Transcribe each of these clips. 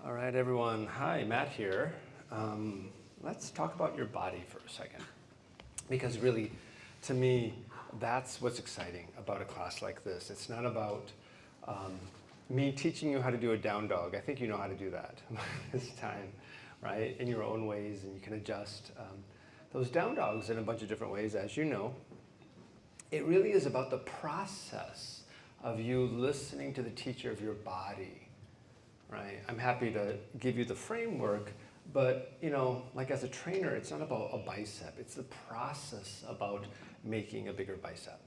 All right, everyone. Hi, Matt here. Let's talk about your body for a second. Because really, to me, that's what's exciting about a class like this. It's not about me teaching you how to do a down dog. I think you know how to do that this time, right? In your own ways, and you can adjust those down dogs in a bunch of different ways, as you know. It really is about the process of you listening to the teacher of your body. Right? I'm happy to give you the framework, but like as a trainer, it's not about a bicep. It's the process about making a bigger bicep.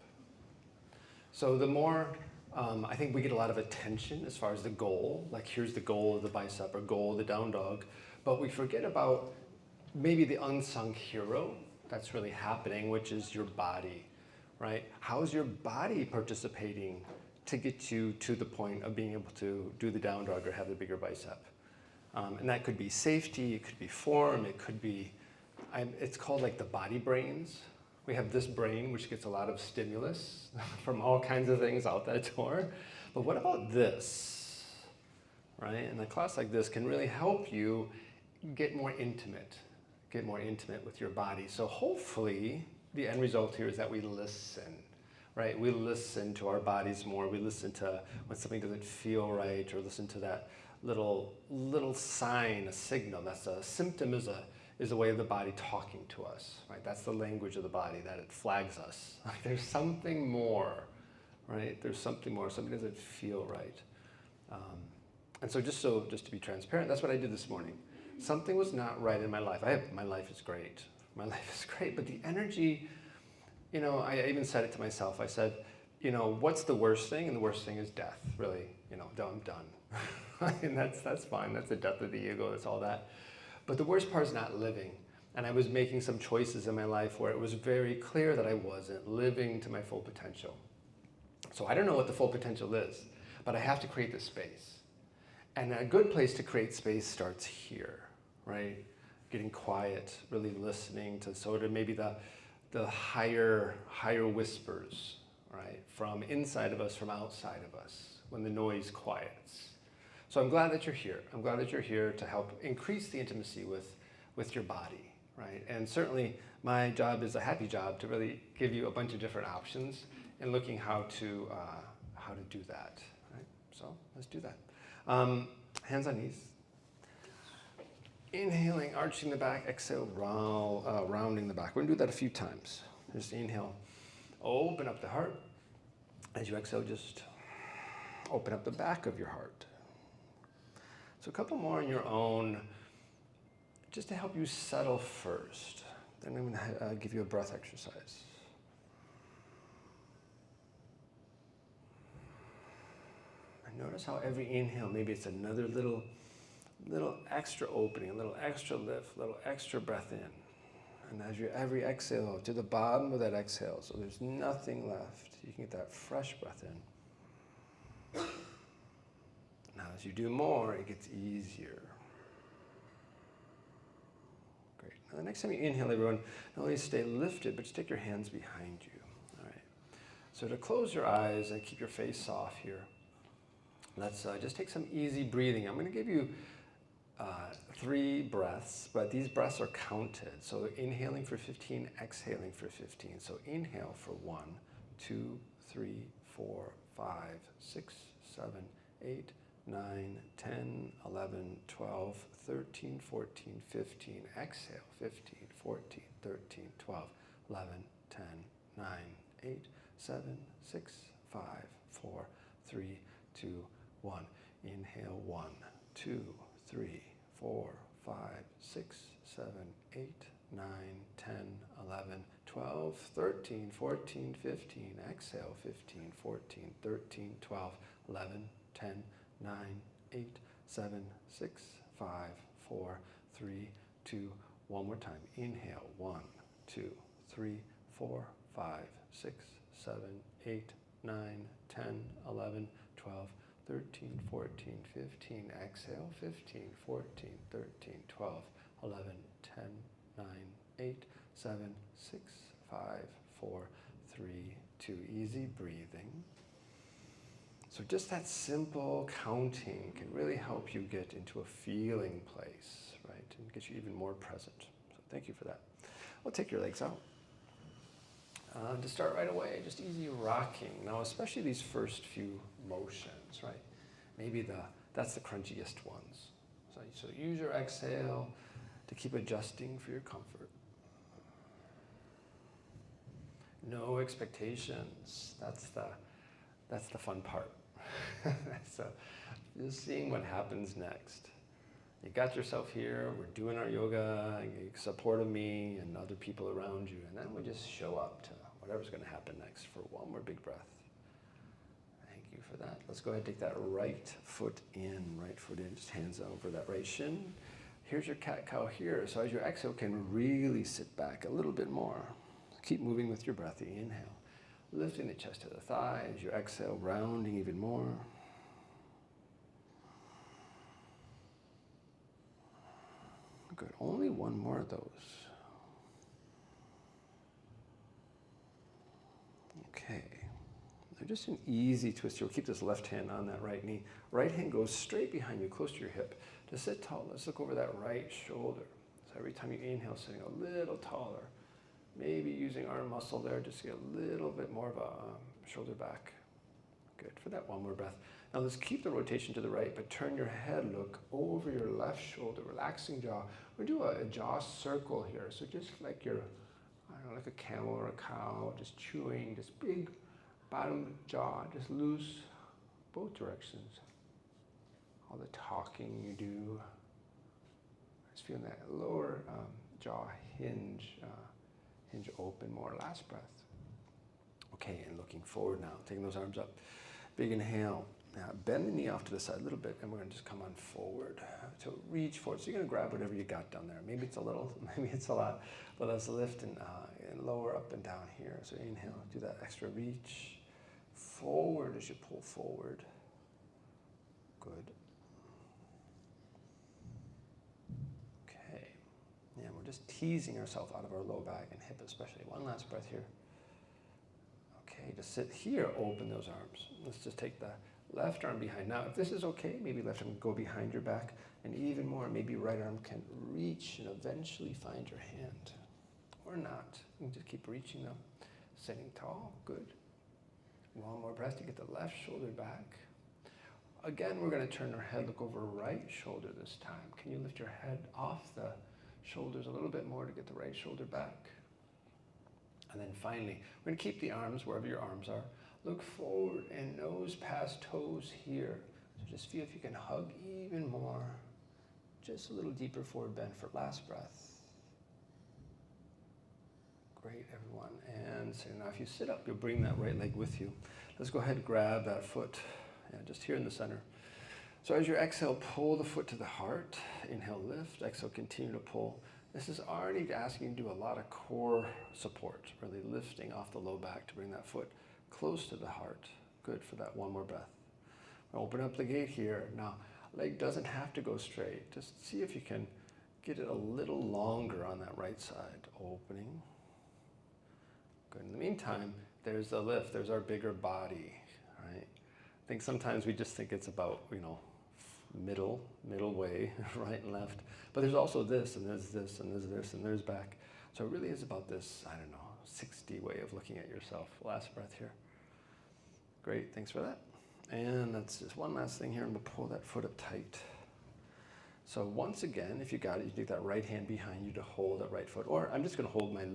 So the more, I think we get a lot of attention as far as the goal, like here's the goal of the bicep or goal of the down dog, but we forget about maybe the unsung hero that's really happening, which is your body, right? How's your body participating to get you to the point of being able to do the down dog or have the bigger bicep? And that could be safety, it could be form, it could be, it's called like the body brains. We have this brain which gets a lot of stimulus from all kinds of things out that door. But what about this, right? And a class like this can really help you get more intimate with your body. So hopefully the end result here is that we listen. Right? We listen to our bodies more. We listen to when something doesn't feel right, or listen to that little sign, a signal. That's a symptom is a way of the body talking to us. Right? That's the language of the body, that it flags us. Like there's something more, right? There's something more. Something doesn't feel right. And so just to be transparent, that's what I did this morning. Something was not right in my life. My life is great. My life is great, but the energy. I even said it to myself. I said, what's the worst thing? And the worst thing is death, really. I'm done. And that's fine. That's the death of the ego. That's all that. But the worst part is not living. And I was making some choices in my life where it was very clear that I wasn't living to my full potential. So I don't know what the full potential is, but I have to create this space. And a good place to create space starts here, right? Getting quiet, really listening to sort of maybe the higher whispers, right? From inside of us, from outside of us, when the noise quiets. So I'm glad that you're here. I'm glad that you're here to help increase the intimacy with your body, right? And certainly my job is a happy job to really give you a bunch of different options and looking how to do that, right? So let's do that. Hands on knees. Inhaling, arching the back, exhale, rounding the back. We're gonna do that a few times. Just inhale, open up the heart. As you exhale, just open up the back of your heart. So a couple more on your own, just to help you settle first. Then I'm gonna give you a breath exercise. And notice how every inhale, maybe it's another little extra opening, a little extra lift, a little extra breath in. And as you every exhale, to the bottom of that exhale, so there's nothing left. You can get that fresh breath in. Now as you do more, it gets easier. Great. Now the next time you inhale, everyone, not only stay lifted, but just take your hands behind you. All right. So to close your eyes and keep your face soft here, let's just take some easy breathing. I'm going to give you 3 breaths, but these breaths are counted. So inhaling for 15, exhaling for 15. So inhale for 1, 2, 3, 4, 5, 6, 7, 8, 9, 10, 11, 12, 13, 14, 15. Exhale, 15, 14, 13, 12, 11, 10, 9, 8, 7, 6, 5, 4, 3, 2, 1. Inhale, 1, 2, 3, 4, 5, 6, 7, 8, 9, 10, 11, 12, 13, 14, 15. Exhale, 15, 14, 13, 12, 11, 10, 9, 8, 7, 6, 5, 4, 3, 2. One more time. Inhale, 1, 2, 3, 4, 5, 6, 7, 8, 9, 10, 11, 12, 13, 14, 15. Exhale, 15, 14, 13, 12, 11, 10, 9, 8, 7, 6, 5, 4, 3, 2. Easy breathing. So just that simple counting can really help you get into a feeling place, right? And get you even more present. So thank you for that. Well, take your legs out. To start right away, just easy rocking. Now, especially these first few motions, right? Maybe that's the crunchiest ones. So use your exhale to keep adjusting for your comfort. No expectations. That's the fun part. So just seeing what happens next. You got yourself here, we're doing our yoga, you support of me and other people around you, and then we just show up to whatever's going to happen next for one more big breath. Thank you for that. Let's go ahead and take that right foot in, just hands over that right shin. Here's your cat-cow here, so as your exhale can really sit back a little bit more. Keep moving with your breath. Inhale, lifting the chest to the thighs, your exhale rounding even more. Good, only one more of those. Okay, now just an easy twist. You'll keep this left hand on that right knee. Right hand goes straight behind you, close to your hip. To sit tall, let's look over that right shoulder. So every time you inhale, sitting a little taller. Maybe using arm muscle there just to get a little bit more of a shoulder back. Good, for that one more breath. Now let's keep the rotation to the right, but turn your head, look over your left shoulder, relaxing jaw. We're gonna do a jaw circle here. So just like you're, I don't know, like a camel or a cow, just chewing, just big bottom jaw, just loose both directions. All the talking you do. Just feeling that lower jaw hinge open more. Last breath. Okay, and looking forward now, taking those arms up. Big inhale. Now bend the knee off to the side a little bit, and we're gonna just come on forward. So reach forward. So you're gonna grab whatever you got down there. Maybe it's a little, maybe it's a lot, but let's lift and lower up and down here. So inhale, do that extra reach. Forward as you pull forward. Good. Okay. Yeah, we're just teasing ourselves out of our low back and hip especially. One last breath here. Okay, to sit here, open those arms. Let's just take the left arm behind. Now, if this is okay, maybe left arm can go behind your back, and even more, maybe right arm can reach and eventually find your hand. Or not. You can just keep reaching them. Sitting tall, good. One more breath to get the left shoulder back. Again, we're going to turn our head, look over right shoulder this time. Can you lift your head off the shoulders a little bit more to get the right shoulder back? And then finally, we're going to keep the arms wherever your arms are. Look forward and nose past toes here. So just feel if you can hug even more. Just a little deeper forward bend for last breath. Great, everyone. And so now if you sit up, you'll bring that right leg with you. Let's go ahead and grab that foot, just here in the center. So as you exhale, pull the foot to the heart. Inhale, lift. Exhale, continue to pull. This is already asking you to do a lot of core support, really lifting off the low back to bring that foot close to the heart. Good, for that one more breath. Open up the gate here. Now, leg doesn't have to go straight. Just see if you can get it a little longer on that right side. Opening. Good. In the meantime, there's the lift. There's our bigger body, right? I think sometimes we just think it's about, middle way, right and left. But there's also this, and there's this, and there's this, and there's back. So it really is about this, 60 way of looking at yourself. Last breath here. Great, thanks for that. And that's just one last thing here. I'm gonna pull that foot up tight. So once again, if you got it, you take that right hand behind you to hold that right foot. Or I'm just gonna hold my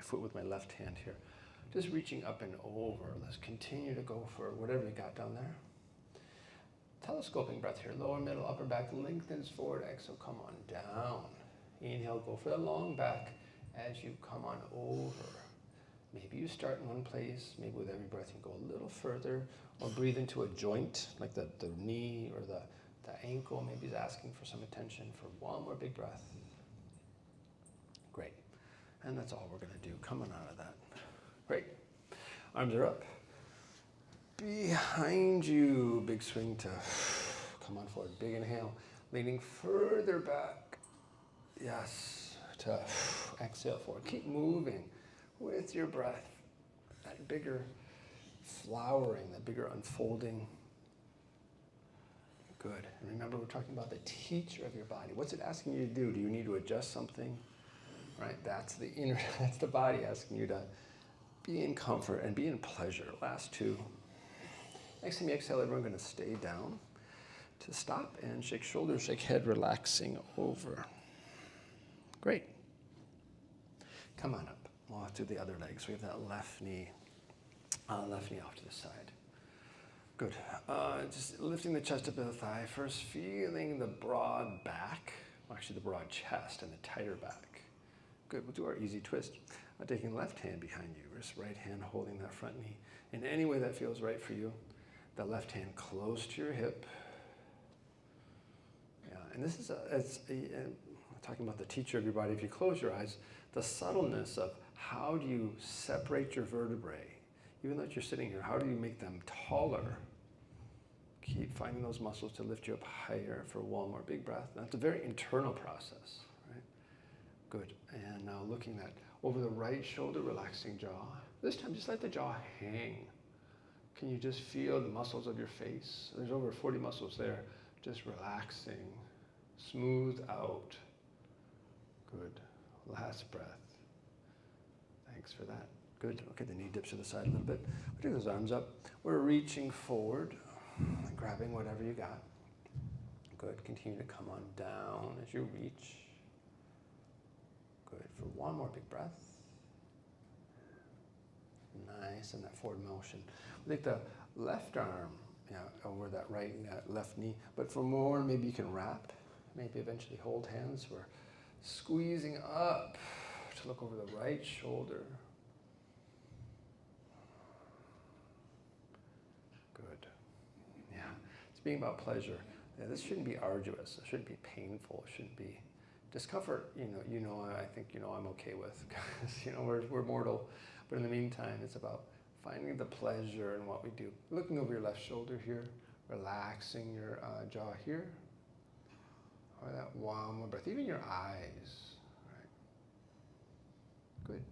foot with my left hand here. Just reaching up and over. Let's continue to go for whatever you got down there. Telescoping breath here. Lower, middle, upper back lengthens forward. Exhale, come on down. Inhale, go for the long back as you come on over. Maybe you start in one place. Maybe with every breath you go a little further. Or breathe into a joint, like the knee or the ankle. Maybe is asking for some attention for one more big breath. Great. And that's all we're going to do coming out of that. Great. Arms are up. Behind you, big swing to come on forward. Big inhale, leaning further back. Yes, to exhale forward. Keep moving with your breath. That bigger flowering, that bigger unfolding. Good. And remember, we're talking about the teacher of your body. What's it asking you to do? Do you need to adjust something? Right? That's the inner, that's the body asking you to be in comfort and be in pleasure. Last two. Next time you exhale, everyone going to stay down to stop and shake shoulders, shake head, relaxing over. Great. Come on up. We'll do the other leg. So we have that left knee off to the side. Good. Just lifting the chest up to the thigh. First, feeling the broad back, actually the broad chest and the tighter back. Good. We'll do our easy twist. Taking left hand behind you, wrist, right hand holding that front knee. In any way that feels right for you. The left hand close to your hip. Yeah, and this is talking about the teacher of your body. If you close your eyes, the subtleness of how do you separate your vertebrae, even though you're sitting here, how do you make them taller? Keep finding those muscles to lift you up higher for one more big breath. That's a very internal process, right? Good. And now looking at over the right shoulder, relaxing jaw. This time, just let the jaw hang. Can you just feel the muscles of your face? There's over 40 muscles there. Just relaxing. Smooth out. Good. Last breath. Thanks for that. Good. Okay, the knee dips to the side a little bit. We take those arms up. We're reaching forward, grabbing whatever you got. Good. Continue to come on down as you reach. Good. For one more big breath. Nice, and that forward motion. We take the left arm over that right left knee, but for more, maybe you can wrap, maybe eventually hold hands. We're squeezing up to look over the right shoulder. Good. Yeah, it's being about pleasure. Yeah, this shouldn't be arduous. It shouldn't be painful. It shouldn't be discomfort. I think I'm okay with, because we're mortal. But in the meantime, it's about finding the pleasure in what we do. Looking over your left shoulder here, relaxing your jaw here. Or that one more breath, even your eyes. Right. Good.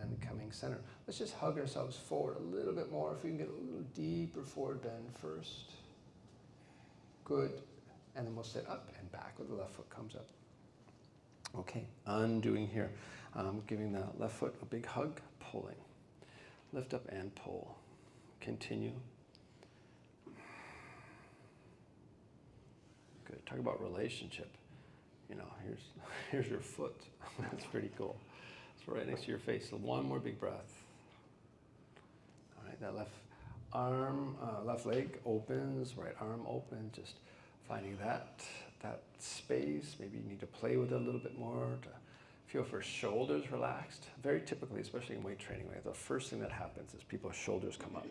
And coming center. Let's just hug ourselves forward a little bit more. If we can get a little deeper forward bend first. Good. And then we'll sit up and back with the left foot comes up. Okay, undoing here. Giving the left foot a big hug, pulling. Lift up and pull. Continue. Good. Talk about relationship. Here's your foot. That's pretty cool. It's right next to your face. So one more big breath. All right, that left arm, left leg opens, right arm open. Just finding that space. Maybe you need to play with it a little bit more to feel for shoulders relaxed. Very typically, especially in weight training, the first thing that happens is people's shoulders come up.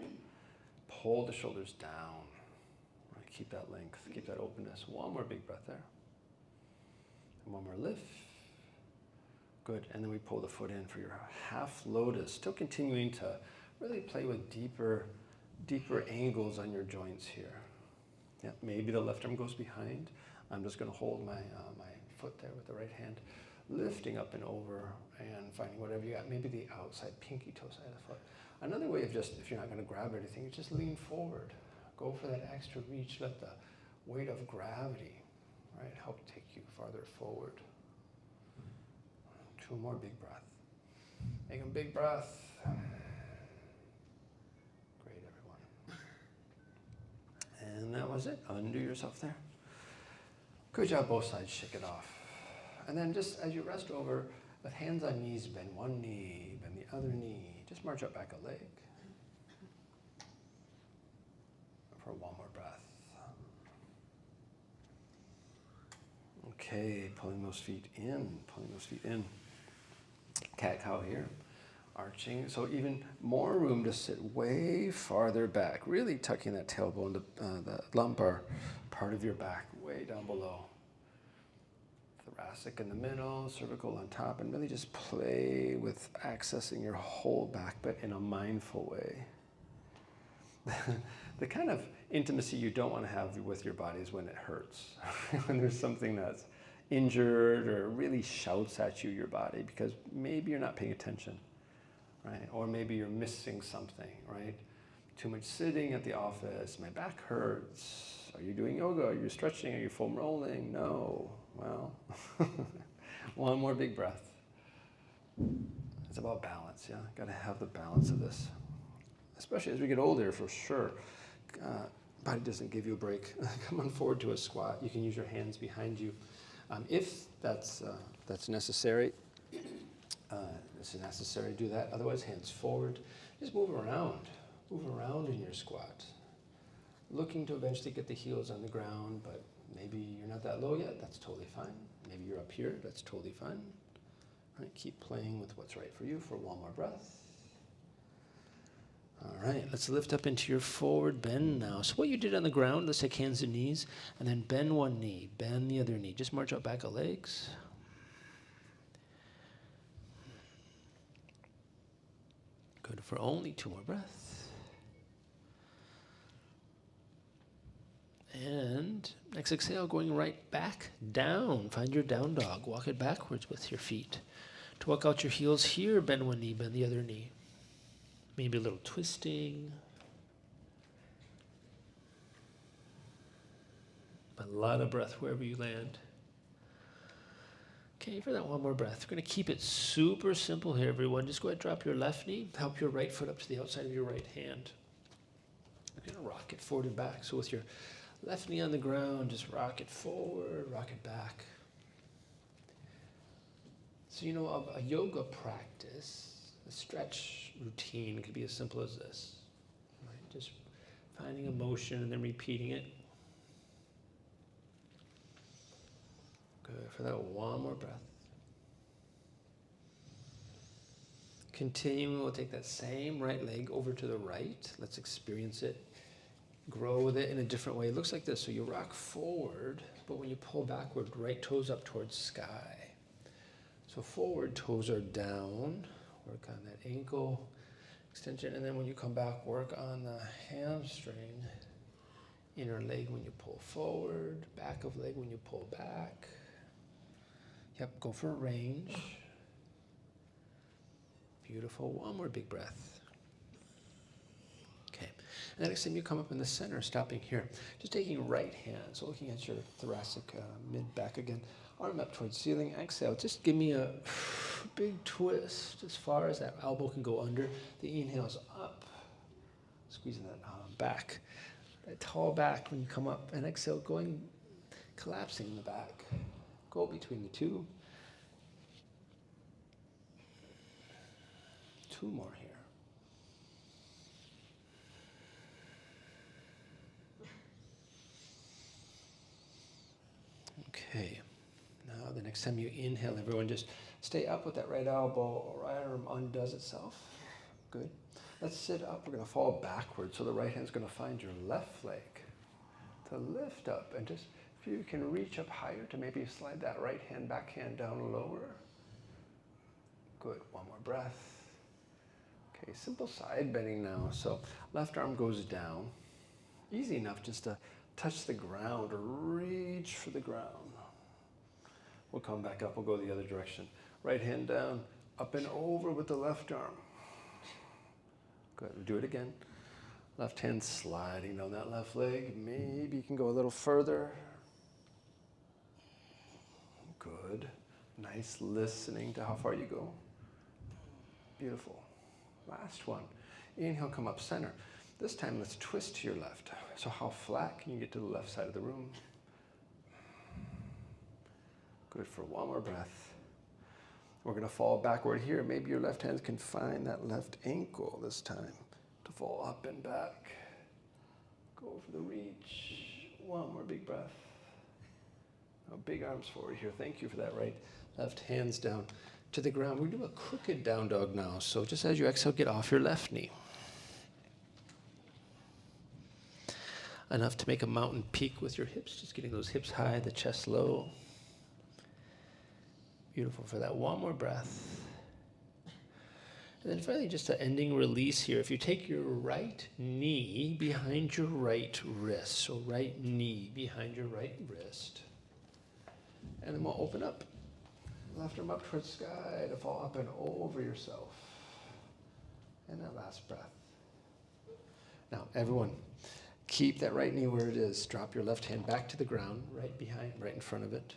Pull the shoulders down. Right, keep that length, keep that openness. One more big breath there. And one more lift. Good, and then we pull the foot in for your half lotus. Still continuing to really play with deeper angles on your joints here. Yeah, maybe the left arm goes behind. I'm just going to hold my foot there with the right hand, lifting up and over and finding whatever you got. Maybe the outside pinky toe side of the foot. Another way of just, if you're not going to grab anything, just lean forward. Go for that extra reach. Let the weight of gravity, right, help take you farther forward. Two more big breaths. Make a big breath. Great, everyone. And that was it. Undo yourself there. Good job, both sides. Shake it off. And then just as you rest over, with hands on knees, bend one knee, bend the other knee. Just march up back a leg. For one more breath. Okay, pulling those feet in. Cat-cow here. Arching, so even more room to sit way farther back, really tucking that tailbone, the lumbar part of your back way down below. Thoracic in the middle, cervical on top, and really just play with accessing your whole back, but in a mindful way. The kind of intimacy you don't want to have with your body is when it hurts, when there's something that's injured or really shouts at you, your body, because maybe you're not paying attention. Right? Or maybe you're missing something, right? Too much sitting at the office. My back hurts. Are you doing yoga? Are you stretching? Are you foam rolling? No. Well, one more big breath. It's about balance, yeah? Got to have the balance of this. Especially as we get older, for sure. Body doesn't give you a break. Come on forward to a squat. You can use your hands behind you. If that's necessary, do that. Otherwise, hands forward. Just move around. Move around in your squat. Looking to eventually get the heels on the ground, but maybe you're not that low yet. That's totally fine. Maybe you're up here. That's totally fine. All right, keep playing with what's right for you for one more breath. All right, let's lift up into your forward bend now. So what you did on the ground, let's take hands and knees, and then bend one knee, bend the other knee. Just march out back of legs. Good for only 2 more breaths. And next exhale, going right back down. Find your down dog. Walk it backwards with your feet. To walk out your heels here, bend one knee, bend the other knee. Maybe a little twisting. A lot of breath wherever you land. Okay, for that one more breath. We're going to keep it super simple here, everyone. Just go ahead and drop your left knee. Help your right foot up to the outside of your right hand. You're going to rock it forward and back. So with your left knee on the ground, just rock it forward, rock it back. So, a yoga practice, a stretch routine could be as simple as this. Right? Just finding a motion and then repeating it. Good. For that, one more breath. Continuing, we'll take that same right leg over to the right. Let's experience it. Grow with it in a different way. It looks like this. So you rock forward, but when you pull backward, right toes up towards sky. So forward toes are down. Work on that ankle extension. And then when you come back, work on the hamstring. Inner leg when you pull forward. Back of leg when you pull back. Yep, go for a range. Beautiful. One more big breath. Okay. And then next time you come up in the center, stopping here. Just taking right hand. So looking at your thoracic mid-back again. Arm up towards ceiling. Exhale. Just give me a big twist as far as that elbow can go under. The inhale's up. Squeezing that back. That tall back when you come up. And exhale, collapsing in the back. Go between the two. 2 more here. Okay. Now the next time you inhale, everyone just stay up with that right elbow. Right arm undoes itself. Good. Let's sit up. We're going to fall backwards. So the right hand's going to find your left leg to lift up. And just, if you can reach up higher to maybe slide that right hand, back hand down lower. Good. One more breath. Okay, simple side bending now. So left arm goes down. Easy enough just to touch the ground or reach for the ground. We'll come back up. We'll go the other direction. Right hand down, up and over with the left arm. Good. We'll do it again. Left hand sliding down that left leg. Maybe you can go a little further. Good. Nice listening to how far you go. Beautiful. Last one. Inhale, come up center. This time, let's twist to your left. So how flat can you get to the left side of the room? Good for one more breath. We're going to fall backward here. Maybe your left hand can find that left ankle this time to fall up and back. Go for the reach. One more big breath. Now, big arms forward here. Thank you for that right. Left hands down to the ground. We're going to do a crooked down dog now. So just as you exhale, get off your left knee. Enough to make a mountain peak with your hips. Just getting those hips high, the chest low. Beautiful. For that, one more breath. And then finally, just an ending release here. If you take your right knee behind your right wrist, so right knee behind your right wrist, and then we'll open up. Left arm up towards sky to fall up and over yourself. And that last breath. Now, everyone, keep that right knee where it is. Drop your left hand back to the ground, right behind, right in front of it.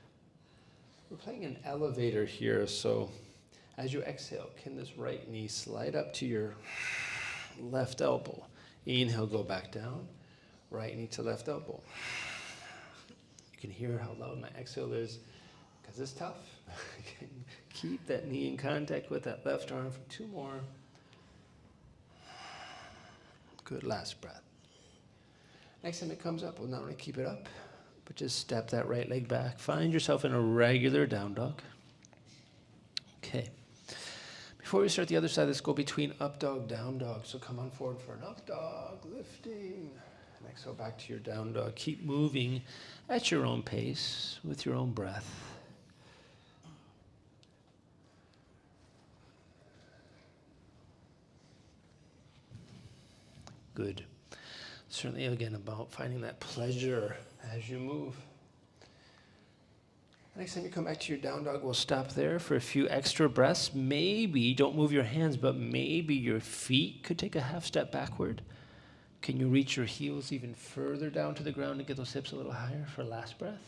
We're playing an elevator here, so as you exhale, can this right knee slide up to your left elbow? Inhale, go back down. Right knee to left elbow. You can hear how loud my exhale is because it's tough. Keep that knee in contact with that left arm for 2 more. Good, last breath. Next time it comes up, we'll not only keep it up, but just step that right leg back. Find yourself in a regular down dog. Okay. Before we start the other side, let's go between up dog, down dog. So come on forward for an up dog, lifting. And exhale back to your down dog. Keep moving at your own pace with your own breath. Good. Certainly, again, about finding that pleasure as you move. Next time you come back to your down dog, we'll stop there for a few extra breaths. Maybe, don't move your hands, but maybe your feet could take a half step backward. Can you reach your heels even further down to the ground and get those hips a little higher for last breath?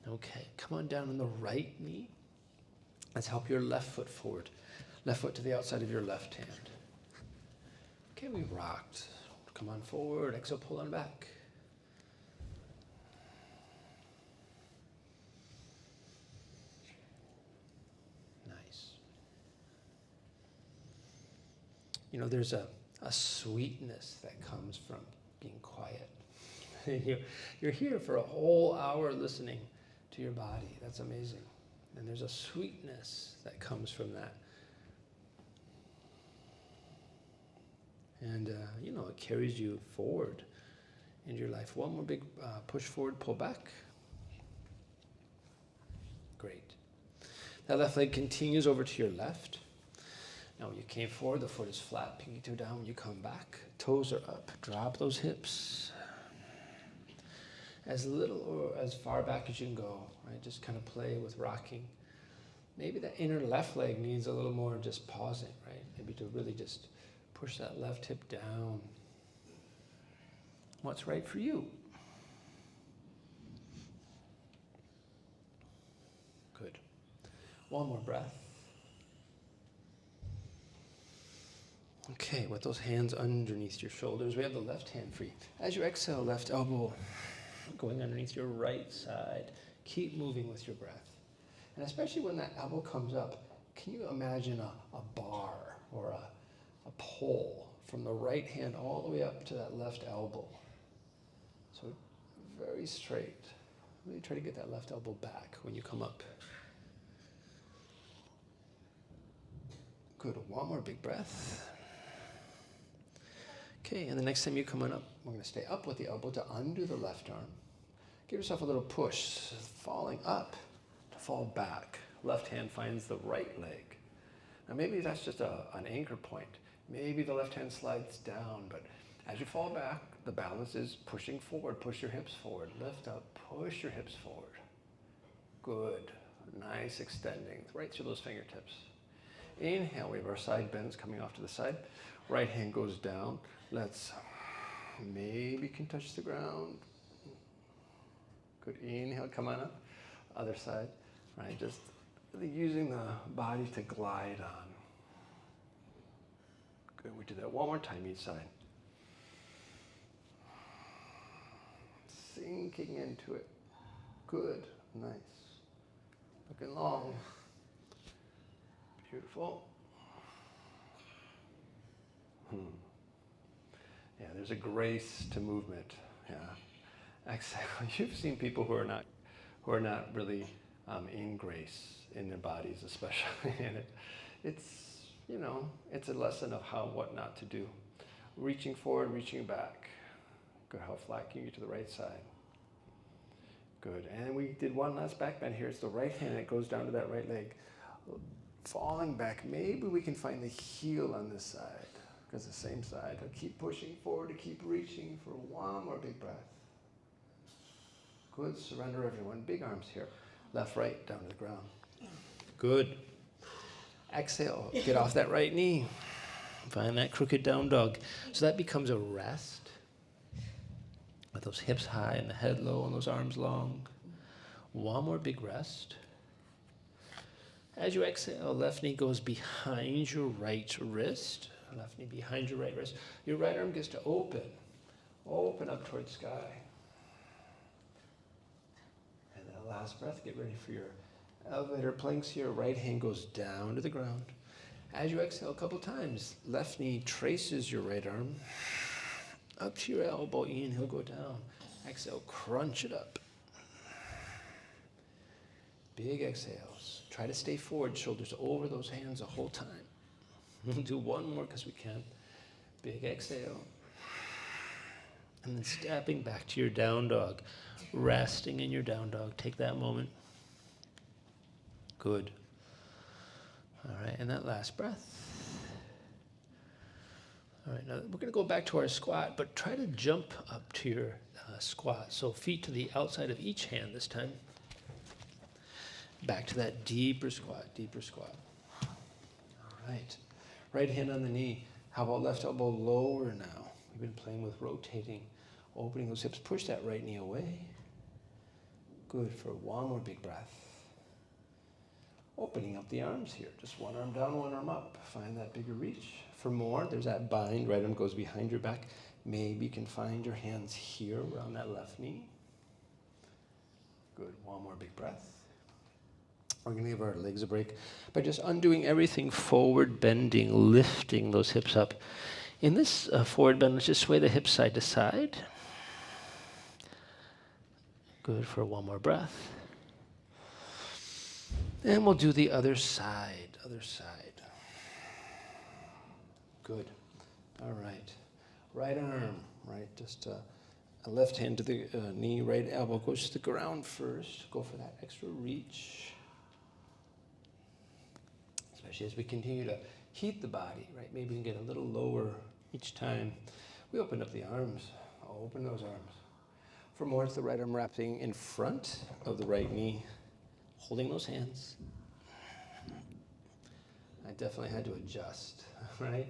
Okay, come on down on the right knee. Let's help your left foot forward. Left foot to the outside of your left hand. Okay, we rocked. Come on forward. Exhale, pull on back. Nice. You know, there's a sweetness that comes from being quiet. You're here for a whole hour listening to your body. That's amazing. And there's a sweetness that comes from that. And, it carries you forward in your life. One more big push forward, pull back. Great. That left leg continues over to your left. Now, when you came forward, the foot is flat, pinky toe down. When you come back, toes are up. Drop those hips. As little or as far back as you can go, right? Just kind of play with rocking. Maybe that inner left leg needs a little more just pausing, right? Maybe to really just push that left hip down. What's right for you? Good. One more breath. Okay, with those hands underneath your shoulders, we have the left hand free. As you exhale, left elbow going underneath your right side. Keep moving with your breath. And especially when that elbow comes up, can you imagine a bar or a pole from the right hand all the way up to that left elbow? So very straight. Really try to get that left elbow back when you come up. Good, one more big breath. Okay, and the next time you come on up, we're going to stay up with the elbow to undo the left arm. Give yourself a little push, falling up to fall back. Left hand finds the right leg. Now maybe that's just an anchor point. Maybe the left hand slides down, but as you fall back, the balance is pushing forward. Push your hips forward. Lift up, push your hips forward. Good, nice extending right through those fingertips. Inhale, we have our side bends coming off to the side. Right hand goes down. Let's maybe can touch the ground. Good, inhale, come on up. Other side, right? Just really using the body to glide on. Good, we do that one more time each side. Sinking into it. Good, nice. Looking long. Beautiful. Yeah, there's a grace to movement. Yeah, exactly. You've seen people who are not really in grace in their bodies, especially, and it's a lesson of what not to do. Reaching forward, reaching back. Good. How flat can you get to the right side? Good. And we did one last back bend here. It's the right hand that goes down to that right leg. Falling back. Maybe we can find the heel on this side. Because the same side. I'll keep pushing forward to keep reaching for one more big breath. Good. Surrender everyone. Big arms here. Left, right, down to the ground. Good. Exhale. Get off that right knee. Find that crooked down dog. So that becomes a rest with those hips high and the head low and those arms long. One more big rest. As you exhale, left knee goes behind your right wrist. Left knee behind your right wrist. Your right arm gets to open. Open up towards sky. And that last breath, get ready for your elevator planks here. Right hand goes down to the ground. As you exhale a couple times, left knee traces your right arm up to your elbow. Inhale, go down. Exhale, crunch it up. Big exhales. Try to stay forward, shoulders over those hands the whole time. We'll do one more because we can. Big exhale. And then stepping back to your down dog. Resting in your down dog. Take that moment. Good. All right, and that last breath. All right, now we're going to go back to our squat, but try to jump up to your squat. So feet to the outside of each hand this time. Back to that deeper squat, deeper squat. All right. Right hand on the knee. How about left elbow lower now? We've been playing with rotating, opening those hips. Push that right knee away. Good for one more big breath. Opening up the arms here. Just one arm down, one arm up. Find that bigger reach. For more, there's that bind. Right arm goes behind your back. Maybe you can find your hands here around that left knee. Good. One more big breath. We're going to give our legs a break by just undoing everything forward, bending, lifting those hips up. In this forward bend, let's just sway the hips side to side. Good for one more breath. And we'll do the other side, Good. All right. Right arm, right, just a left hand to the knee, right elbow goes to the ground first. Go for that extra reach. Especially as we continue to heat the body, right? Maybe we can get a little lower each time. We open up the arms. Open those arms. For more, it's the right arm wrapping in front of the right knee, holding those hands. I definitely had to adjust, right?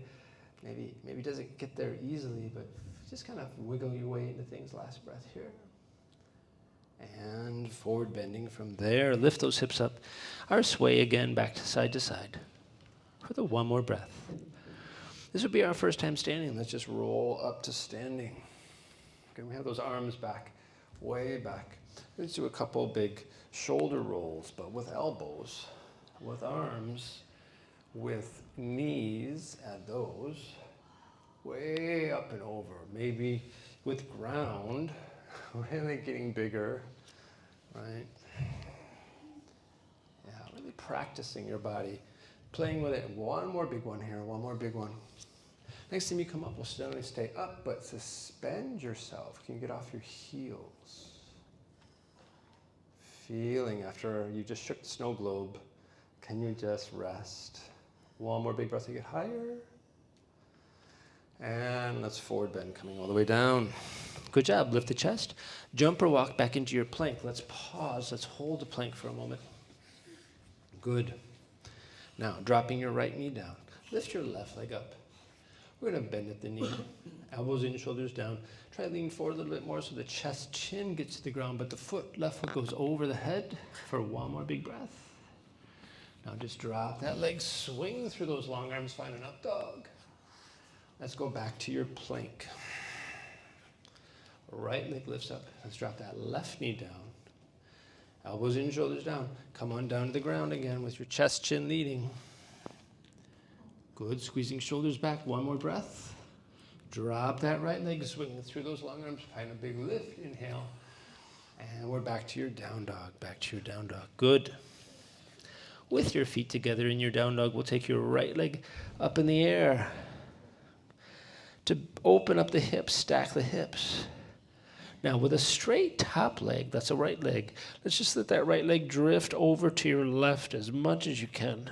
Maybe it doesn't get there easily, but just kind of wiggle your way into things. Last breath here. And forward bending from there. Lift those hips up. Our sway again back to side for the one more breath. This would be our first time standing. Let's just roll up to standing. Okay, we have those arms back, way back. Let's do a couple big shoulder rolls, but with elbows, with arms, with knees at those, way up and over. Maybe with ground, really getting bigger, right? Yeah, really practicing your body, playing with it. One more big one here, one more big one. Next time you come up, we'll slowly stay up, but suspend yourself. Can you get off your heels? Feeling after you just shook the snow globe, can you just rest? One more big breath to get higher. And let's forward bend, coming all the way down. Good job. Lift the chest. Jump or walk back into your plank. Let's pause. Let's hold the plank for a moment. Good. Now, dropping your right knee down. Lift your left leg up. We're going to bend at the knee. Elbows in, shoulders down. Try to lean forward a little bit more so the chest, chin gets to the ground, but the left foot goes over the head for one more big breath. Now just drop that leg, swing through those long arms, find an up dog. Let's go back to your plank. Right leg lifts up. Let's drop that left knee down. Elbows in, shoulders down. Come on down to the ground again with your chest, chin leading. Good, squeezing shoulders back. One more breath. Drop that right leg, swing through those long arms. Find a big lift, inhale. And we're back to your down dog, back to your down dog. Good. With your feet together in your down dog, we'll take your right leg up in the air. To open up the hips, stack the hips. Now with a straight top leg, that's a right leg, let's just let that right leg drift over to your left as much as you can.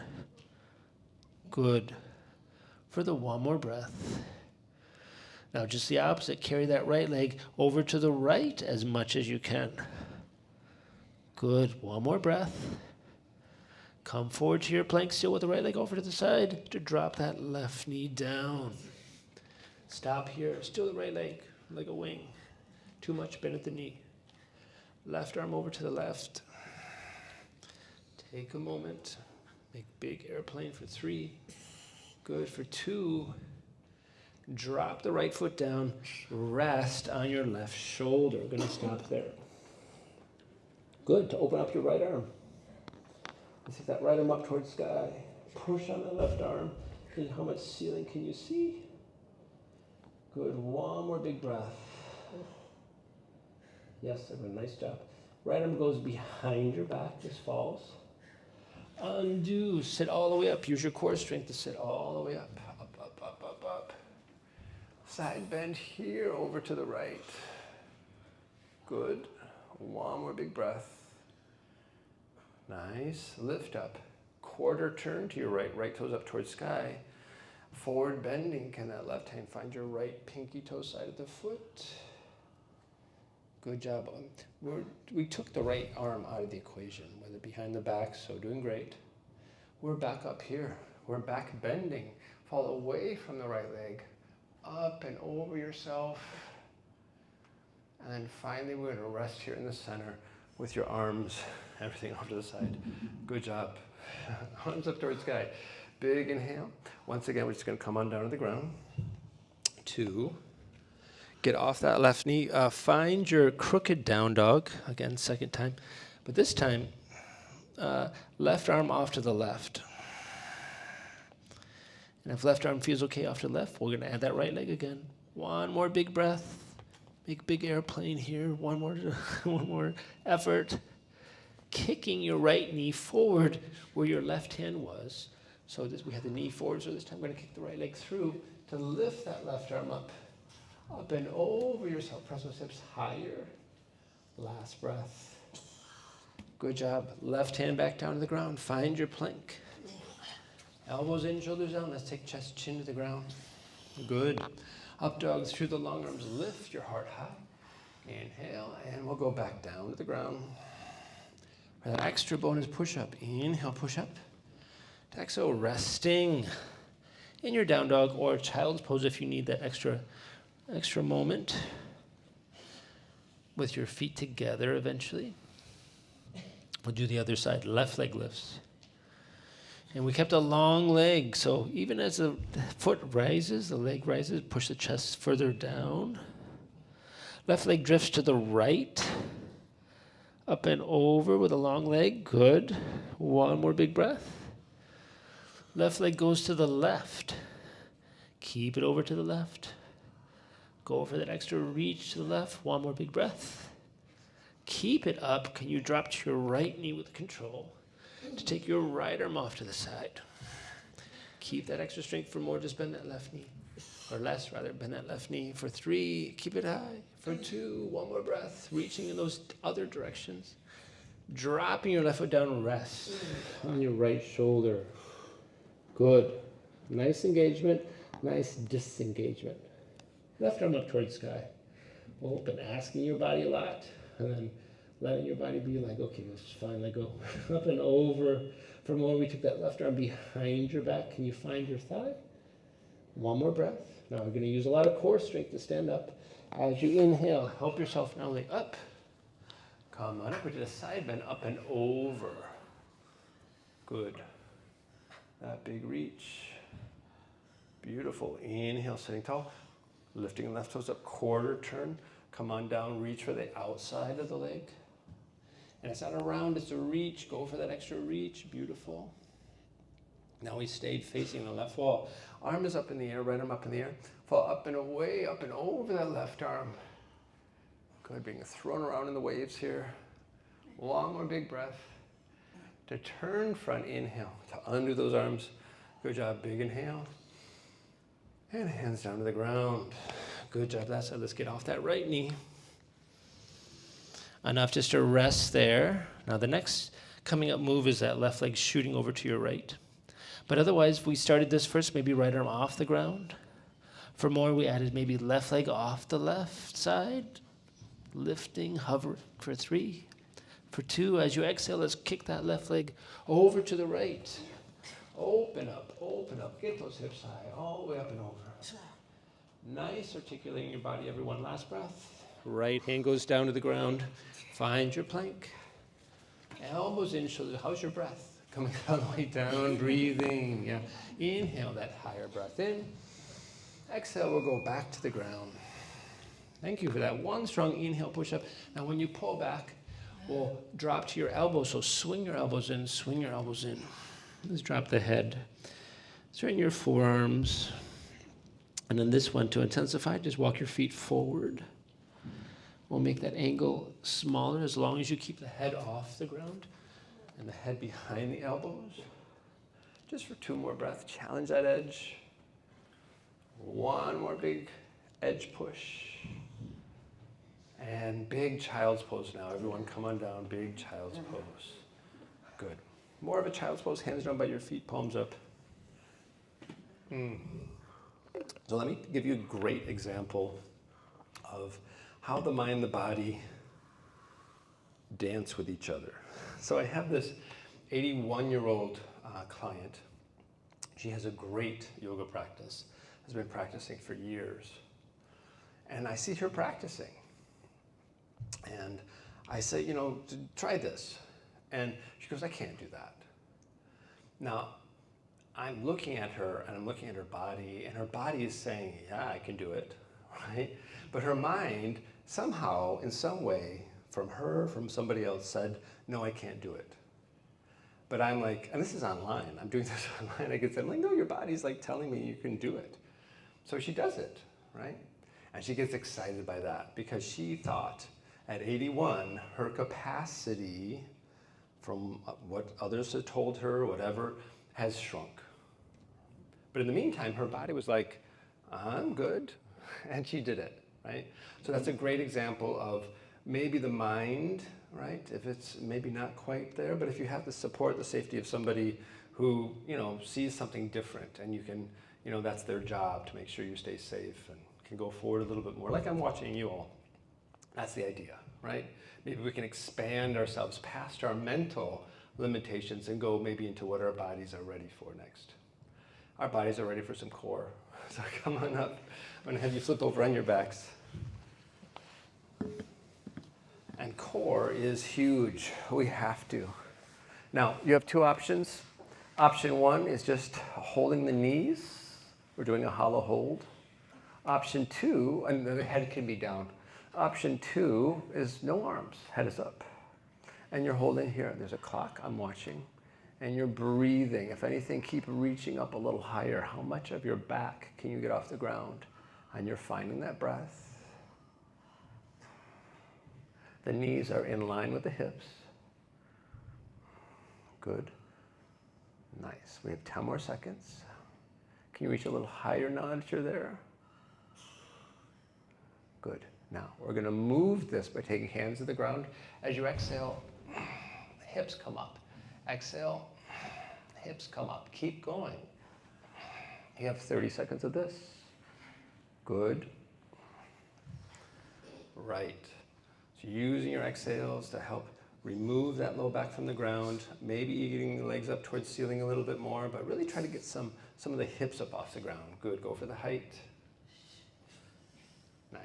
Good. For the one more breath. Now just the opposite, carry that right leg over to the right as much as you can. Good, one more breath. Come forward to your plank still with the right leg over to the side to drop that left knee down. Stop here, still the right leg, like a wing. Too much bend at the knee. Left arm over to the left. Take a moment. Make big airplane for 3. Good for 2. Drop the right foot down. Rest on your left shoulder. We're going to stop there. Good. To open up your right arm. Let's take that right arm up towards sky. Push on the left arm. And how much ceiling can you see? Good. One more big breath. Yes, everyone, nice job. Right arm goes behind your back, just falls. Undo, sit all the way up. Use your core strength to sit all the way up. Up, up, up, up, up. Side bend here over to the right. Good. One more big breath. Nice. Lift up. Quarter turn to your right. Right toes up towards sky. Forward bending. Can that left hand find your right pinky toe side of the foot? Good job. We took the right arm out of the equation, whether behind the back, so doing great. We're back up here. We're back bending. Fall away from the right leg, up and over yourself. And then finally, we're gonna rest here in the center with your arms, everything off to the side. Good job. Arms up towards sky. Big inhale. Once again, we're just gonna come on down to the ground. 2. Get off that left knee. Find your crooked down dog. Again, second time. But this time, left arm off to the left. And if left arm feels okay off to the left, we're going to add that right leg again. One more big breath. Make big airplane here. One more effort. Kicking your right knee forward where your left hand was. So we have the knee forward, so this time we're going to kick the right leg through to lift that left arm up. Up and over yourself. Press those hips higher. Last breath. Good job. Left hand back down to the ground. Find your plank. Elbows in, shoulders down. Let's take chest, chin to the ground. Good. Up dog through the long arms. Lift your heart high. Inhale, and we'll go back down to the ground. For that extra bonus push-up. Inhale, push up. Exhale, resting in your down dog or child's pose if you need that extra moment with your feet together eventually. We'll do the other side, left leg lifts. And we kept a long leg, so even as the foot rises, the leg rises, push the chest further down. Left leg drifts to the right, up and over with a long leg, good. One more big breath. Left leg goes to the left. Keep it over to the left. Go for that extra reach to the left. One more big breath. Keep it up. Can you drop to your right knee with control to take your right arm off to the side? Keep that extra strength for more. Just bend that left knee. Or less, rather. Bend that left knee for 3. Keep it high. For 2. One more breath. Reaching in those other directions. Dropping your left foot down. Rest on your right shoulder. Good. Nice engagement. Nice disengagement. Left arm up towards sky. Open, asking your body a lot, and then letting your body be like, okay, let's just finally go up and over. For more, we took that left arm behind your back. Can you find your thigh? One more breath. Now we're going to use a lot of core strength to stand up. As you inhale, help yourself not only up, come on up, we did a side bend, up and over. Good. That big reach. Beautiful. Inhale, sitting tall. Lifting left toes up, quarter turn. Come on down, reach for the outside of the leg. And it's not a round, it's a reach. Go for that extra reach. Beautiful. Now we stayed facing the left wall. Arm is up in the air, right arm up in the air. Fall up and away, up and over that left arm. Good, being thrown around in the waves here. One more big breath. To turn front, inhale. To undo those arms. Good job, big inhale. And hands down to the ground. Good job, that's it. Let's get off that right knee. Enough just to rest there. Now the next coming up move is that left leg shooting over to your right. But otherwise, we started this first, maybe right arm off the ground. For more, we added maybe left leg off the left side. Lifting, hover for 3. For 2, as you exhale, let's kick that left leg over to the right. Open up, get those hips high, all the way up and over. Nice, articulating your body, everyone. Last breath. Right hand goes down to the ground. Find your plank. Elbows in, shoulders. How's your breath? Coming all the way down, breathing. Yeah. Inhale that higher breath in. Exhale, we'll go back to the ground. Thank you for that. One strong inhale, push up. Now when you pull back, we'll drop to your elbows. So swing your elbows in, swing your elbows in. Let's drop the head. Straighten your forearms. And then this one, to intensify, just walk your feet forward. We'll make that angle smaller as long as you keep the head off the ground and the head behind the elbows. Just for 2 more breaths, challenge that edge. 1 more big edge push. And big child's pose now. Everyone come on down, big child's pose. Good. More of a child's pose, hands down by your feet, palms up. So let me give you a great example of how the mind and the body dance with each other. So I have this 81-year-old client. She has a great yoga practice, has been practicing for years. And I see her practicing. And I say, try this. And she goes, I can't do that. Now, I'm looking at her and I'm looking at her body, and her body is saying, yeah, I can do it, right? But her mind somehow, in some way, from her, from somebody else, said, no, I can't do it. But I'm like, and this is online, I'm doing this online, I'm like, no, your body's like telling me you can do it. So she does it, right? And she gets excited by that because she thought at 81, her capacity from what others had told her, whatever, has shrunk. But in the meantime, her body was like, I'm good, and she did it, right? So that's a great example of maybe the mind, right? If it's maybe not quite there, but if you have the support, the safety of somebody who, sees something different, and you can, that's their job to make sure you stay safe and can go forward a little bit more, like I'm watching you all. That's the idea, right? Maybe we can expand ourselves past our mental limitations and go maybe into what our bodies are ready for next. Our bodies are ready for some core. So come on up. I'm going to have you flip over on your backs. And core is huge. We have to. Now, you have 2 options. Option 1 is just holding the knees. We're doing a hollow hold. Option 2, and the head can be down. Option 2 is no arms, head is up. And you're holding here. There's a clock, I'm watching. And you're breathing. If anything, keep reaching up a little higher. How much of your back can you get off the ground? And you're finding that breath. The knees are in line with the hips. Good. Nice. We have 10 more seconds. Can you reach a little higher now that you're there? Good. Now, we're going to move this by taking hands to the ground. As you exhale, hips come up. Exhale, hips come up. Keep going. You have 30 seconds of this. Good. Right. So using your exhales to help remove that low back from the ground, maybe getting the legs up towards the ceiling a little bit more, but really try to get some of the hips up off the ground. Good. Go for the height.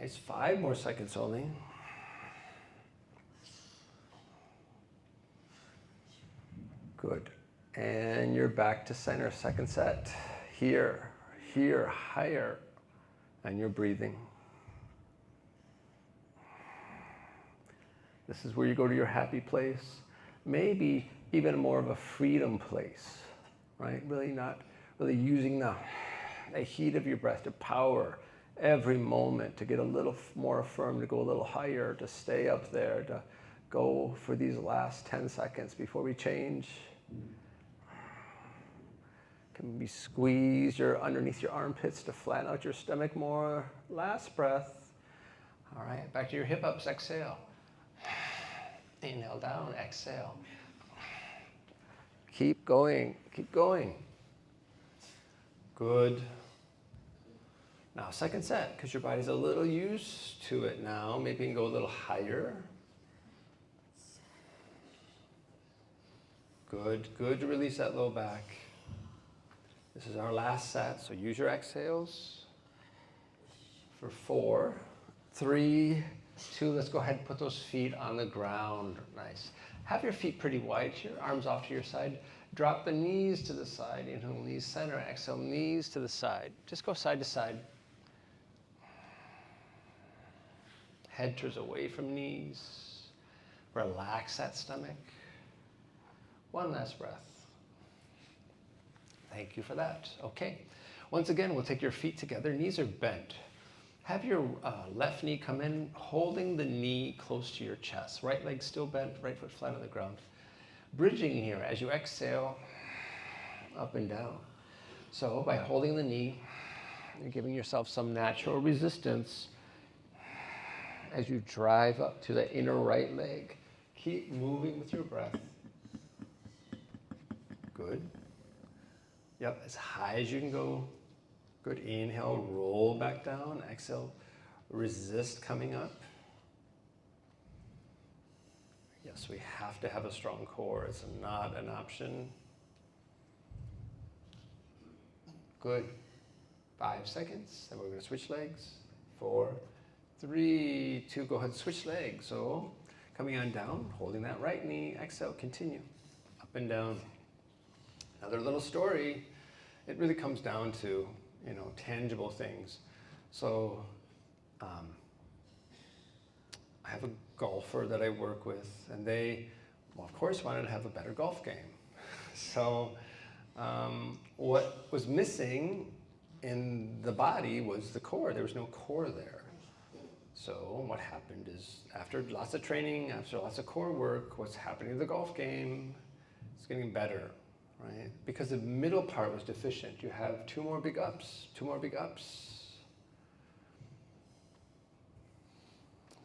Nice. 5 more seconds only. Good. And you're back to center. Second set. Here, higher. And you're breathing. This is where you go to your happy place. Maybe even more of a freedom place, right? Really using the heat of your breath to power every moment, to get a little more affirmed, to go a little higher, to stay up there, to go for these last 10 seconds before we change. Can be squeeze underneath your armpits to flatten out your stomach more. Last breath. All right, back to your hip ups. Exhale. Inhale down, exhale. Keep going, keep going. Good. Now, second set, because your body's a little used to it now. Maybe you can go a little higher. Good, good to release that low back. This is our last set, so use your exhales for 4, 3, 2. Let's go ahead and put those feet on the ground. Nice. Have your feet pretty wide here, arms off to your side. Drop the knees to the side. Inhale, knees center. Exhale, knees to the side. Just go side to side. Head turns away from knees. Relax that stomach. One last breath. Thank you for that. Okay. Once again, we'll take your feet together. Knees are bent. Have your left knee come in, holding the knee close to your chest. Right leg still bent, right foot flat on the ground. Bridging here as you exhale, up and down. So by holding the knee, you're giving yourself some natural resistance as you drive up to the inner right leg. Keep moving with your breath. Good. Yep, as high as you can go. Good. Inhale, roll back down. Exhale, resist coming up. Yes, we have to have a strong core. It's not an option. Good. 5 seconds. Then we're going to switch legs. 4, 3, 2. Go ahead and switch legs. So coming on down, holding that right knee. Exhale, continue. Up and down. Another little story. It really comes down to, tangible things. So I have a golfer that I work with, and they, of course, wanted to have a better golf game. So what was missing in the body was the core. There was no core there. So what happened is, after lots of training, after lots of core work, what's happening to the golf game? It's getting better. Right? Because the middle part was deficient. You have 2 more big ups, 2 more big ups.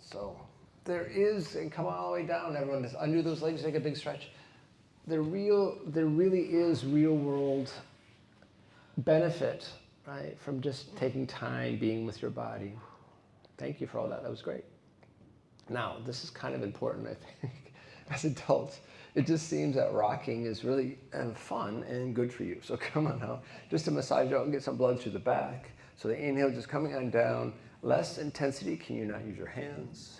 So there is, and come all the way down, everyone, just undo those legs, take a big stretch. There really is real world benefit, right, from just taking time being with your body. Thank you for all that. That was great. Now, this is kind of important, I think, as adults. It just seems that rocking is really fun and good for you. So come on now, just to massage out and get some blood through the back. So the inhale just coming on down. Less intensity, can you not use your hands?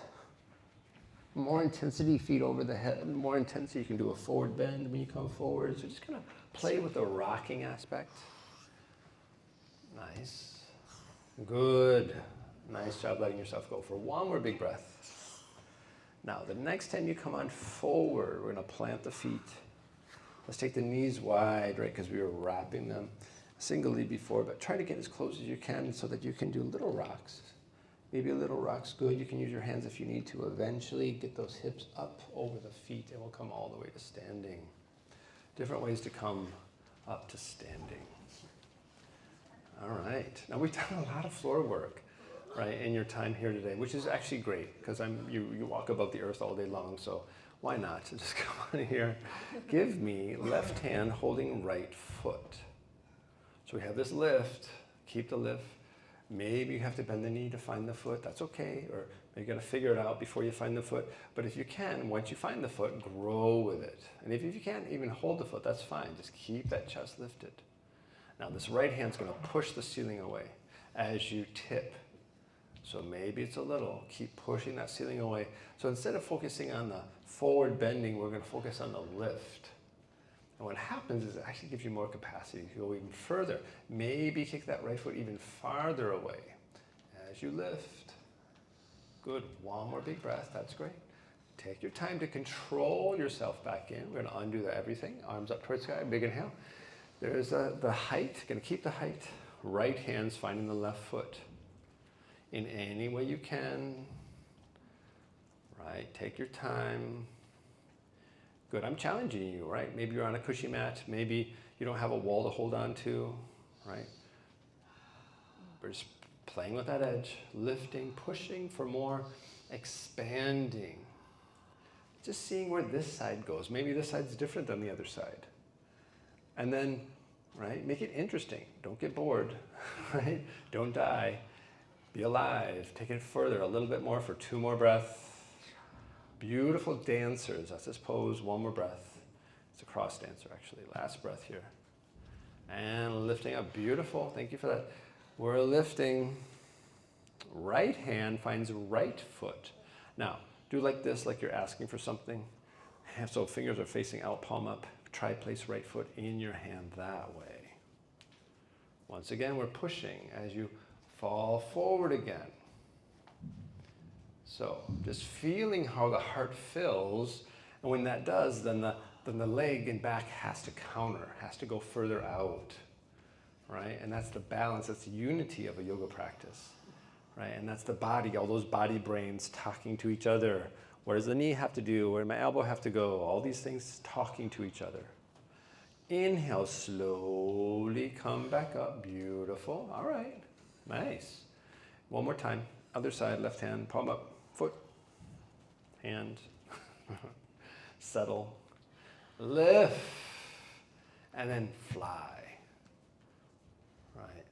More intensity, feet over the head. More intensity, you can do a forward bend when you come forward. So just kind of play with the rocking aspect. Nice. Good. Nice job letting yourself go for one more big breath. Now, the next time you come on forward, we're going to plant the feet. Let's take the knees wide, right, because we were wrapping them singly before, but try to get as close as you can so that you can do little rocks. Maybe a little rock's good. You can use your hands if you need to. Eventually, get those hips up over the feet, and we'll come all the way to standing. Different ways to come up to standing. All right. Now, we've done a lot of floor work, right, in your time here today, which is actually great, because you walk above the earth all day long, so why not? So just come on here. Give me left hand holding right foot. So we have this lift. Keep the lift. Maybe you have to bend the knee to find the foot. That's okay. Or you're going to figure it out before you find the foot. But if you can, once you find the foot, grow with it. And if you can't even hold the foot, that's fine. Just keep that chest lifted. Now this right hand's going to push the ceiling away as you tip. So maybe it's a little. Keep pushing that ceiling away. So instead of focusing on the forward bending, we're going to focus on the lift. And what happens is it actually gives you more capacity to go even further. Maybe kick that right foot even farther away as you lift. Good. One more big breath. That's great. Take your time to control yourself back in. We're going to undo everything. Arms up towards the sky. Big inhale. There's the height. Going to keep the height. Right hand's finding the left foot. In any way you can. Right. Take your time. Good. I'm challenging you, right? Maybe you're on a cushy mat. Maybe you don't have a wall to hold on to, right? We're just playing with that edge, lifting, pushing for more, expanding. Just seeing where this side goes. Maybe this side's different than the other side. And then, right, make it interesting. Don't get bored, right? Don't die. Be alive. Take it further, a little bit more for 2 more breaths. Beautiful dancers. That's this pose. 1 more breath. It's a cross dancer, actually. Last breath here. And lifting up. Beautiful. Thank you for that. We're lifting. Right hand finds right foot. Now, do like this, like you're asking for something. So fingers are facing out, palm up. Try place right foot in your hand that way. Once again, we're pushing as you fall forward again. So just feeling how the heart fills. And when that does, then the leg and back has to counter, has to go further out. Right? And that's the balance, that's the unity of a yoga practice. Right? And that's the body, all those body brains talking to each other. Where does the knee have to do? Where does my elbow have to go? All these things talking to each other. Inhale, slowly come back up. Beautiful. All right. Nice. One more time. Other side, left hand, palm up, foot, hand. Settle. Lift. And then fly. Right.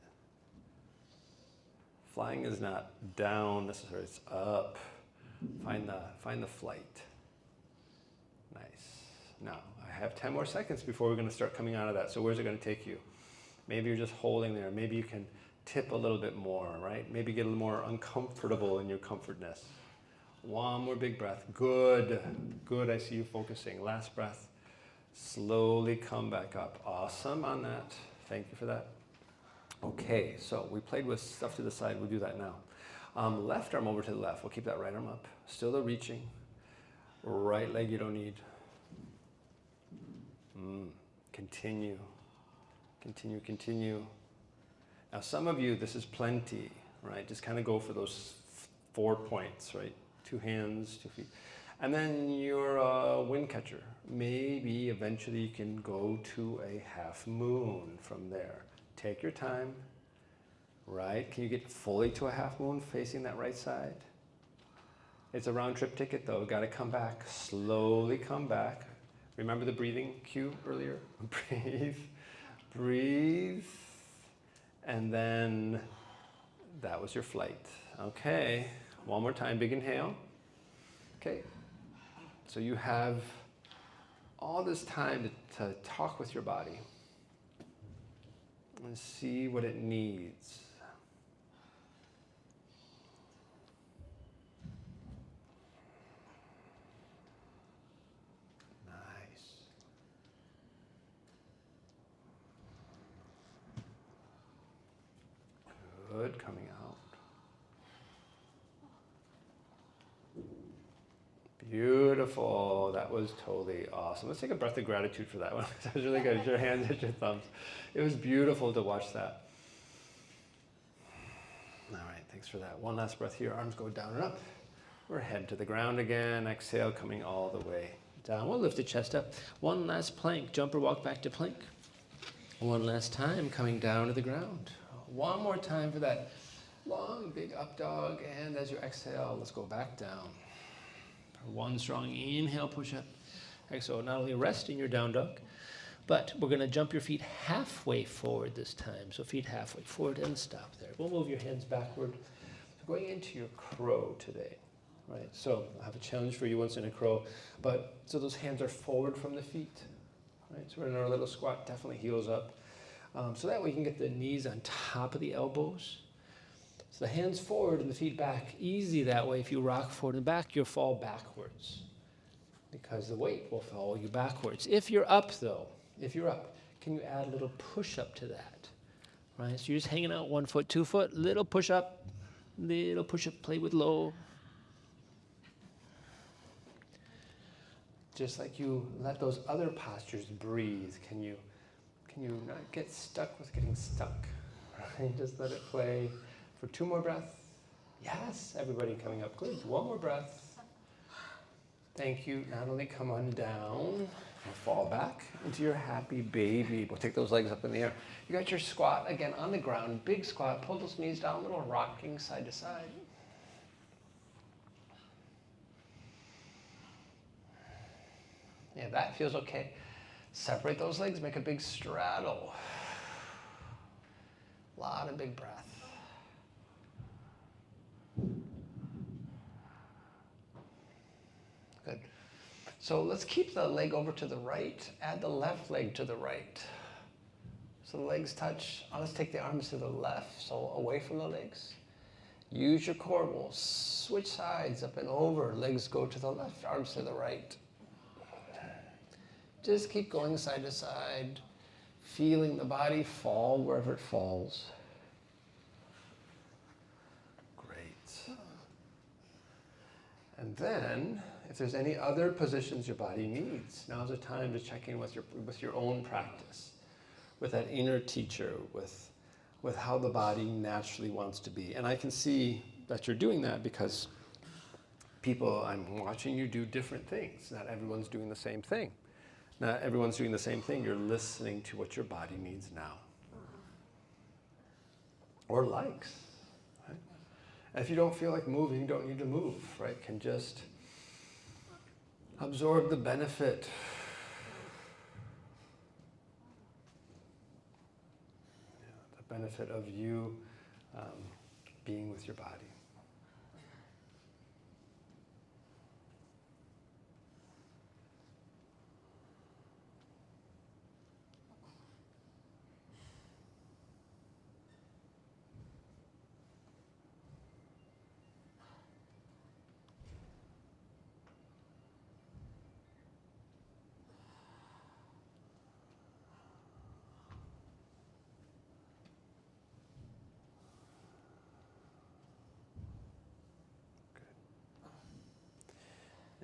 Flying is not down necessarily, it's up. Find the flight. Nice. Now, I have 10 more seconds before we're going to start coming out of that. So where's it going to take you? Maybe you're just holding there. Maybe you can tip a little bit more, right? Maybe get a little more uncomfortable in your comfortness. One more big breath. Good. Good. I see you focusing. Last breath. Slowly come back up. Awesome on that. Thank you for that. Okay, so we played with stuff to the side. We'll do that now. Left arm over to the left. We'll keep that right arm up. Still the reaching. Right leg you don't need. Continue. Continue, continue. Now some of you, this is plenty, right? Just kind of go for those 4 points, right? 2 hands, 2 feet. And then you're a wind catcher. Maybe eventually you can go to a half moon from there. Take your time, right? Can you get fully to a half moon facing that right side? It's a round trip ticket though. Got to come back. Slowly come back. Remember the breathing cue earlier? Breathe, breathe. And then that was your flight. Okay, one more time, big inhale. Okay, so you have all this time to talk with your body and see what it needs. Nice. Good, coming out. Beautiful. That was totally awesome. Let's take a breath of gratitude for that one. That was really good. It's your hands, it's your thumbs. It was beautiful to watch that. All right, thanks for that. One last breath here. Arms go down and up. We're head to the ground again. Exhale, coming all the way down. We'll lift the chest up. One last plank. Jump or walk back to plank. One last time, coming down to the ground. One more time for that long, big up dog. And as you exhale, let's go back down. One strong inhale, push up. Exhale, not only resting your down dog, but we're going to jump your feet halfway forward this time. So feet halfway forward and stop there. We'll move your hands backward. So going into your crow today, right? So I have a challenge for you once in a crow. But so those hands are forward from the feet, right? So we're in our little squat, definitely heels up. So that way you can get the knees on top of the elbows. So the hands forward and the feet back. Easy that way. If you rock forward and back, you'll fall backwards because the weight will follow you backwards. If you're up though, can you add a little push up to that? Right? So you're just hanging out 1 foot, 2 foot, little push up, play with low. Just like you let those other postures breathe, can you not get stuck with getting stuck? Right? Just let it play. For 2 more breaths. Yes, everybody coming up. Good. 1 more breath. Thank you. Not only come on down, and fall back into your happy baby. We'll take those legs up in the air. You got your squat again on the ground. Big squat. Pull those knees down. Little rocking side to side. Yeah, that feels okay. Separate those legs. Make a big straddle. A lot of big breath. Good. So let's keep the leg over to the right, add the left leg to the right. So the legs touch. Let's take the arms to the left, so away from the legs. Use your core. We'll switch sides up and over. Legs go to the left, arms to the right. Just keep going side to side, feeling the body fall wherever it falls. Great. And then, if there's any other positions your body needs, now's the time to check in with your own practice, with that inner teacher, with how the body naturally wants to be. And I can see that you're doing that because I'm watching you do different things. Not everyone's doing the same thing. Not everyone's doing the same thing. You're listening to what your body needs now. Or likes. Right? And if you don't feel like moving, you don't need to move, right? Can just absorb the benefit. The benefit of you being with your body.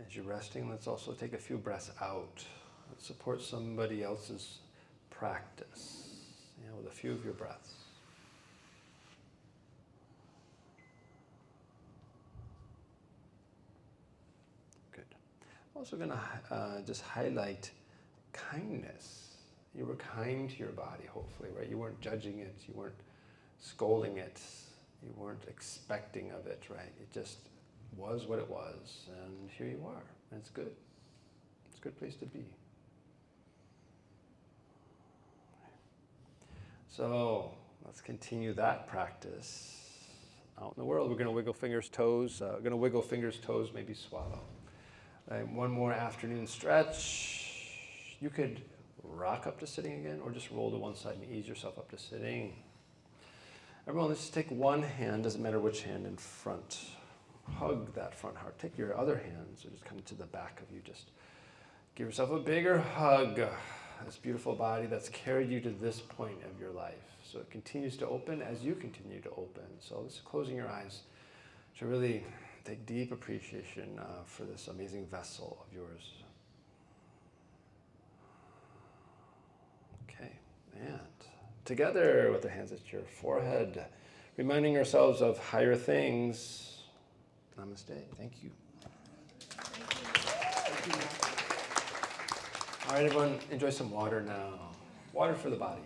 As you're resting, let's also take a few breaths out. Let's support somebody else's practice, with a few of your breaths. Good. I'm also going to just highlight kindness. You were kind to your body, hopefully, right? You weren't judging it. You weren't scolding it. You weren't expecting of it, right? It just was what it was, and here you are. That's good. It's a good place to be. So let's continue that practice. Out in the world, we're going to wiggle fingers, toes. Toes, maybe swallow. Right, one more afternoon stretch. You could rock up to sitting again, or just roll to one side and ease yourself up to sitting. Everyone, let's just take one hand, doesn't matter which hand, in front. Hug that front heart. Take your other hands, or just come to the back of you. Just give yourself a bigger hug. This beautiful body that's carried you to this point of your life. So it continues to open as you continue to open. So just closing your eyes to really take deep appreciation for this amazing vessel of yours. Okay, and together with the hands at your forehead, reminding ourselves of higher things. Namaste. Thank you. All right, everyone, enjoy some water now. Water for the body.